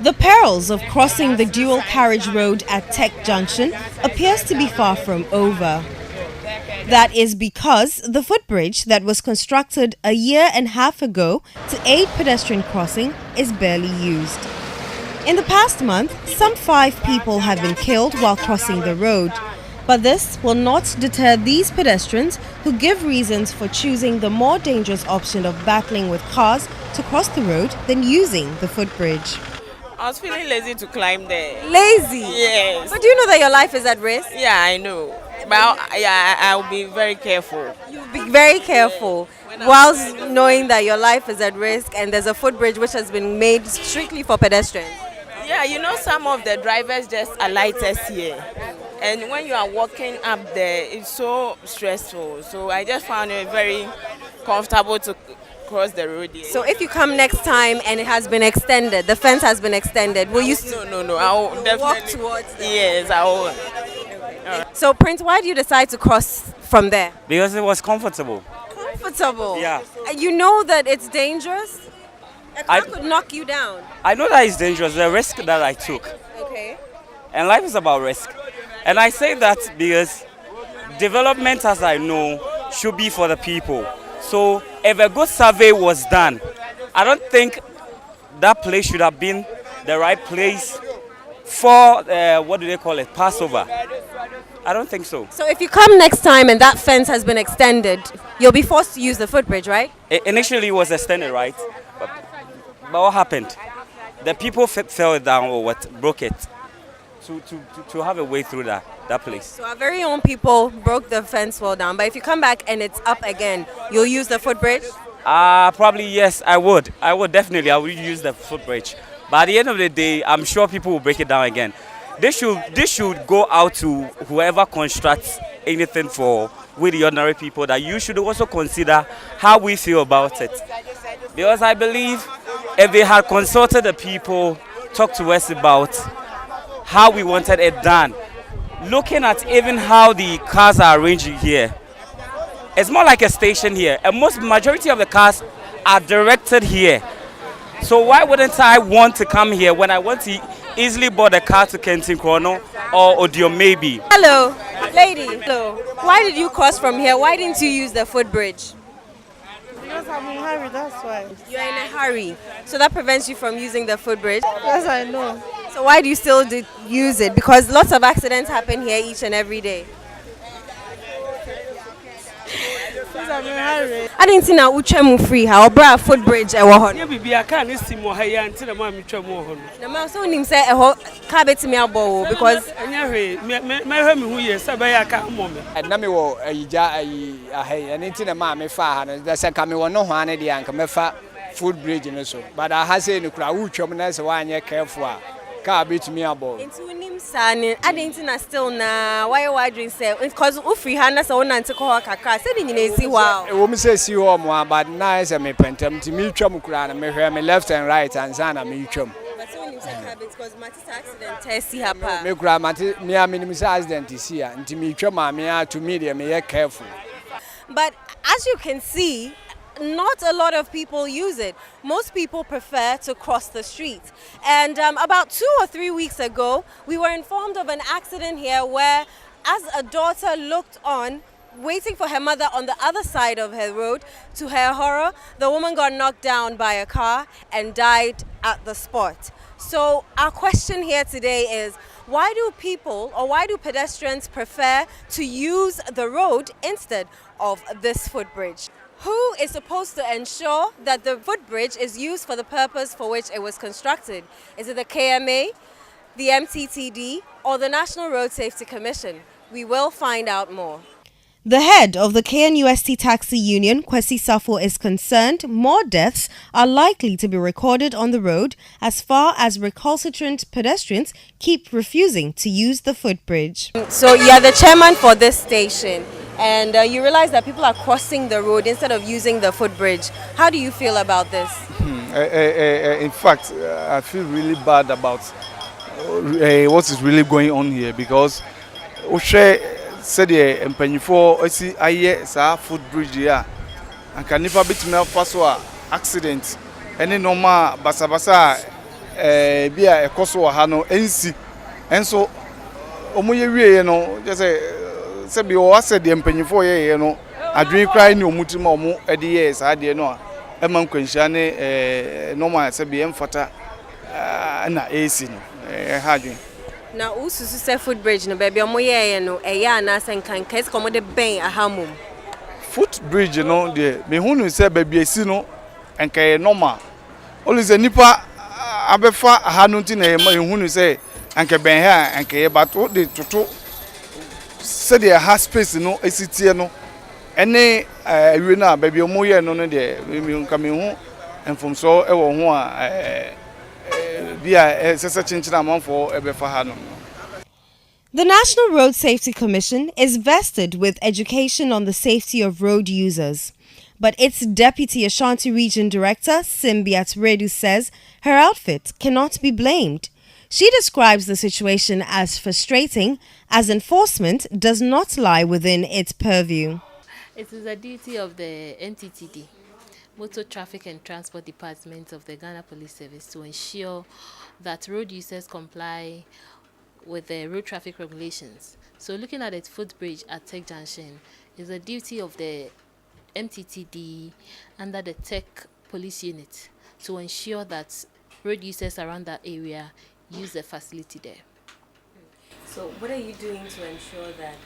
The perils of crossing the dual carriage road at Tech Junction appears to be far from over. That is because the footbridge that was constructed a year and a half ago to aid pedestrian crossing is barely used. In the past month, some 5 people have been killed while crossing the road. But this will not deter these pedestrians who give reasons for choosing the more dangerous option of battling with cars to cross the road than using the footbridge. I was feeling lazy to climb there. Lazy? Yes. But do you know that your life is at risk? Yeah, I know. But I'll be very careful. You'll be very careful whilst knowing that your life is at risk and there's a footbridge which has been made strictly for pedestrians. Yeah, you know, some of the drivers just alight us here. And when you are walking up there, it's so stressful. So I just found it very comfortable to cross the road here. So if you come next time and it has been extended, the fence has been extended, will you No. I will definitely walk towards them? Yes, I will. So Prince, why do you decide to cross from there? Because it was comfortable. Comfortable? Yeah. You know that it's dangerous? A car could knock you down. I know that it's dangerous, the risk that I took. Okay. And life is about risk. And I say that because development, as I know, should be for the people. So if a good survey was done, I don't think that place should have been the right place for, what do they call it, Passover. I don't think so. So if you come next time and that fence has been extended, you'll be forced to use the footbridge, right? Initially it was extended, right? But what happened? The people fell down or what broke it to have a way through that place. So our very own people broke the fence wall down. But if you come back and it's up again, you'll use the footbridge? Probably yes, I would. I would use the footbridge. But at the end of the day, I'm sure people will break it down again. This should go out to whoever constructs anything with the ordinary people, that you should also consider how we feel about it. Because I believe if they had consulted the people, talked to us about how we wanted it done, looking at even how the cars are arranged here, it's more like a station here. And majority of the cars are directed here. So why wouldn't I want to come here when I want to easily board a car to Kenton Chrono or Odio maybe? Hello, lady. Hello. Why did you cross from here? Why didn't you use the footbridge? Because I'm in a hurry, that's why. You're in a hurry. So that prevents you from using the footbridge? Yes, I know. So why do you still use it? Because lots of accidents happen here each and every day. Because I'm in a hurry. I didn't see now Uchemu free. How bra footbridge I want. Yeah, baby, I can't see more higher until the man which more. The man so him say car bet me abo because my home who is Sabaya can't moment. And Nami and it's in a mammy far, and that's a coming one no one at the anchor, mefa footbridge and so. But I have seen the crowd, which is one year careful. Car beat me about. Into him son, I didn't see still now. Why drink say? Because Ufri Hannah so on to call Kaka said in see wow. A woman says you are more, but nice and me pentum to me chum crown and me hear me left and right and Zana me chum. But so him say because Mattis accident test see her pa. Me grandma me a minimum accident is here and to me chum me to media me careful. But as you can see, not a lot of people use it. Most people prefer to cross the street. And about 2 or 3 weeks ago, we were informed of an accident here where, as a daughter looked on, waiting for her mother on the other side of her road, to her horror, the woman got knocked down by a car and died at the spot. So our question here today is, why do people or why do pedestrians prefer to use the road instead of this footbridge? Who is supposed to ensure that the footbridge is used for the purpose for which it was constructed? Is it the KMA, the MTTD, or the National Road Safety Commission? We will find out more. The head of the KNUST Taxi Union, Kwesi Safo, is concerned more deaths are likely to be recorded on the road as far as recalcitrant pedestrians keep refusing to use the footbridge. So you're the chairman for this station, and you realize that people are crossing the road instead of using the footbridge. How do you feel about this? In fact, I feel really bad about what is really going on here because said the Pennyfo, I see, footbridge here, and can never be to me for accident. ɛne normal basabasa bi a ekoso wɔ ha no ensi enso omo ye wie no just say bi o ase de mpanyifo ye no adwen krai ne omuti ma omo de ye saa de no a ema nkwanhia ne normal say bi emfata na AC no ha adwen na ususu say footbridge no baby omo ye no eya na senkan kase komo de ben ahamum footbridge no de me hunu say baby esi no enka normal only say nipa abefa ha no nti na ehunu say enka ben ha enka ye bato de toto say de ha space no esitie no ene awie na baby omo ye no de me nka me hu enfomso e wo ho a bia sese chinchina amanfo ebefa ha no. The National Road Safety Commission is vested with education on the safety of road users. But its Deputy Ashanti Region Director, Simbiat Redu, says her outfit cannot be blamed. She describes the situation as frustrating, as enforcement does not lie within its purview. It is a duty of the MTTD, Motor Traffic and Transport Department of the Ghana Police Service, to ensure that road users comply with the road traffic regulations. So looking at the footbridge at Tech Junction is a duty of the MTTD under the Tech Police Unit to ensure that road users around that area use the facility there. So what are you doing to ensure that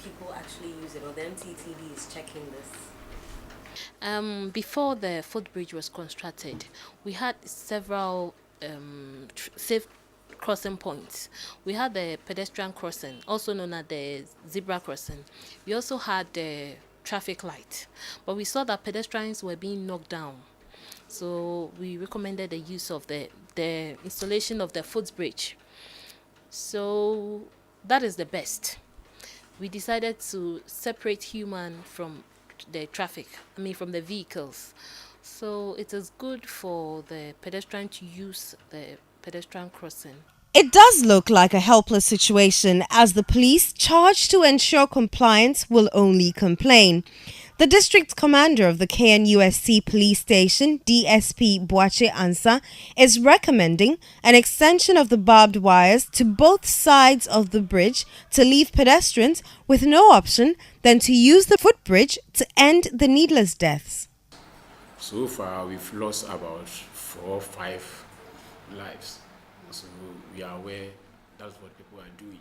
people actually use it, or the MTTD is checking this? Before the footbridge was constructed, we had several safe crossing points. We had the pedestrian crossing, also known as the zebra crossing. We also had the traffic light, but we saw that pedestrians were being knocked down. So we recommended the use of the installation of the footbridge. So that is the best. We decided to separate human from the traffic, from the vehicles. So it is good for the pedestrian to use the pedestrian crossing. It does look like a helpless situation, as the police charged to ensure compliance will only complain. The district commander of the KNUST police station, DSP Boache Ansa, is recommending an extension of the barbed wires to both sides of the bridge to leave pedestrians with no option than to use the footbridge to end the needless deaths. So far, we've lost about 4 or 5 lives. So we are aware that's what people are doing.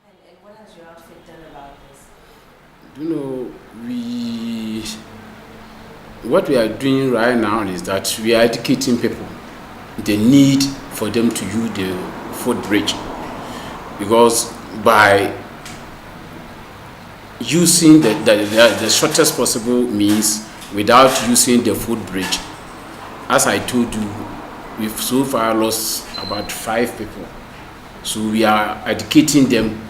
And what has your outfit done about this? What we are doing right now is that we are educating people the need for them to use the footbridge, because by using the shortest possible means without using the footbridge, as I told you, we've so far lost about 5 people. So we are educating them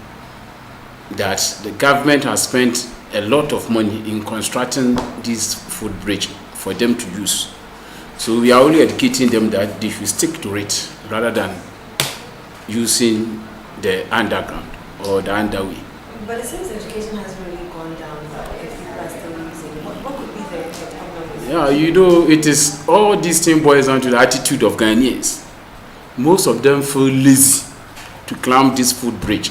that the government has spent a lot of money in constructing this footbridge for them to use. So we are only educating them that they should stick to it rather than using the underground or the underway. But it seems education has really gone down if people are still using it. What could be the problem? Yeah, it is all these things boils down to the attitude of Ghanaians. Most of them feel lazy to climb this footbridge,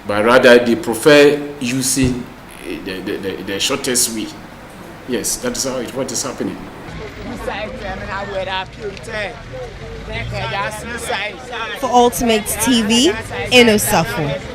but rather they prefer using the shortest way. Yes, that is what is happening. For Ultimate TV, Inosafo.